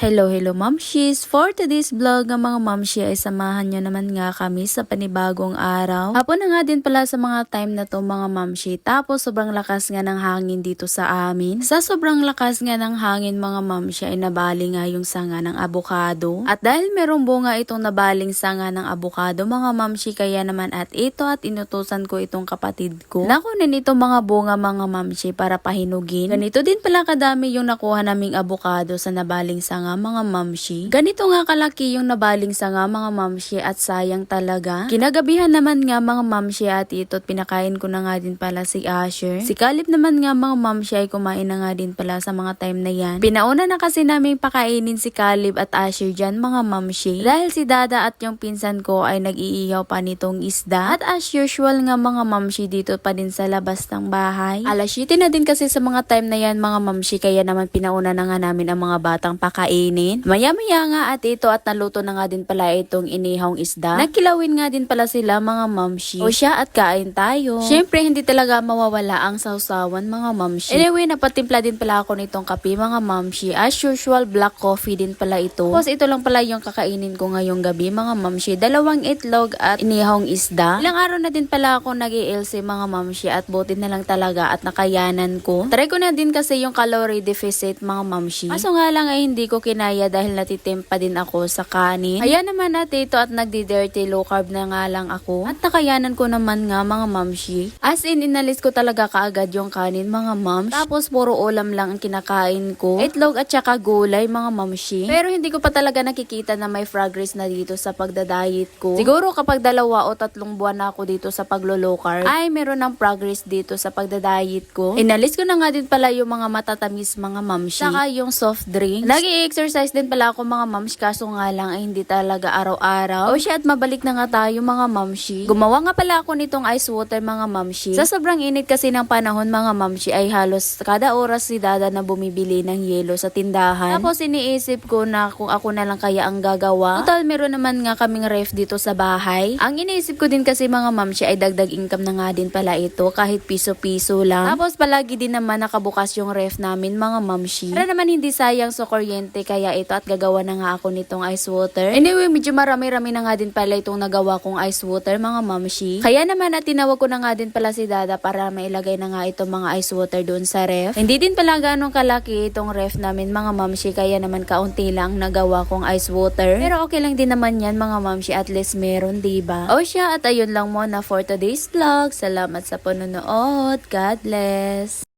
Hello Mamshis! For today's vlog ng mga Mamshi ay samahan nyo naman nga kami sa panibagong araw. Hapon na nga din pala sa mga time na to mga Mamshi. Tapos sobrang lakas nga ng hangin dito sa amin. Sa sobrang lakas nga ng hangin mga Mamshi ay nabali nga yung sanga ng abukado. At dahil merong bunga itong nabaling sanga ng abukado mga Mamshi kaya naman at inutusan ko itong kapatid ko. Nakunin itong mga bunga mga Mamshi para pahinugin. Ganito din pala kadami yung nakuha naming abukado sa nabaling sanga mga Mamshi. Ganito nga kalaki yung nabaling sanga mga Mamshi at sayang talaga. Kinagabihan naman nga mga Mamshi at ito't pinakain ko na nga din pala si Asher. Si Caleb naman nga mga Mamshi ay kumain na nga din pala sa mga time na yan. Pinauna na kasi namin pakainin si Caleb at Asher dyan mga Mamshi. Dahil si Dada at yung pinsan ko ay nag-iihaw pa nitong isda. At as usual nga mga Mamshi dito pa din sa labas ng bahay. Alas 7 na din kasi sa mga time na yan mga Mamshi kaya naman pinauna na nga namin ang mga batang pakainin. Maya-maya nga at naluto na nga din pala itong inihawng isda. Nagkilawin nga din pala sila mga Mamshi. O siya at kain tayo. Syempre hindi talaga mawawala ang sausawan mga Mamshi. Anyway napatimpla din pala ako nitong kape mga Mamshi. As usual black coffee din pala ito. Tapos ito lang pala yung kakainin ko ngayong gabi mga Mamshi. 2 itlog at inihawng isda. Ilang araw na din pala ako nag-ELC mga Mamshi at buti na lang talaga at nakayanan ko. Try ko na din kasi yung calorie deficit mga Mamshi. Kaso nga lang ay hindi ko kinaya dahil natitim pa din ako sa kanin. Ayan naman at nagdi-dirty low carb na nga lang ako. At nakayanan ko naman nga mga Mamshi. As in inalis ko talaga kaagad yung kanin mga Mamshi. Tapos puro ulam lang ang kinakain ko. Itlog at saka gulay mga Mamshi. Pero hindi ko pa talaga nakikita na may progress na dito sa pagda-diet ko. Siguro kapag 2 o 3 buwan na ako dito sa paglo-low carb ay meron ng progress dito sa pagda-diet ko. Inalis ko na nga din pala yung mga matatamis mga Mamshi. Saka yung soft drink. Nag-i-exercise din pala ako mga Mamshi kaso nga lang ay hindi talaga araw-araw. O siya at mabalik na nga tayo mga Mamshi. Gumawa nga pala ako nitong ice water mga Mamshi. Sa sobrang init kasi ng panahon mga Mamshi ay halos kada oras si Dada na bumibili ng yelo sa tindahan. Tapos iniisip ko na kung ako na lang kaya ang gagawa. Total meron naman nga kaming ref dito sa bahay. Ang iniisip ko din kasi mga Mamshi ay dagdag income na nga din pala ito kahit piso-piso lang. Tapos palagi din naman nakabukas yung ref namin mga Mamshi. Para naman hindi sayang sa kuryente kaya ito at gagawa na nga ako nitong ice water. Anyway, medyo marami-rami na nga din pala itong nagawa kong ice water mga Mamshi. Kaya naman at tinawag ko na nga din pala si Dada para mailagay na nga itong mga ice water doon sa ref. Hindi din pala ganong kalaki itong ref namin mga Mamshi kaya naman kaunti lang nagawa kong ice water. Pero okay lang din naman yan mga Mamshi at least meron diba? O siya at ayun lang muna for today's vlog. Salamat sa panonood. God bless!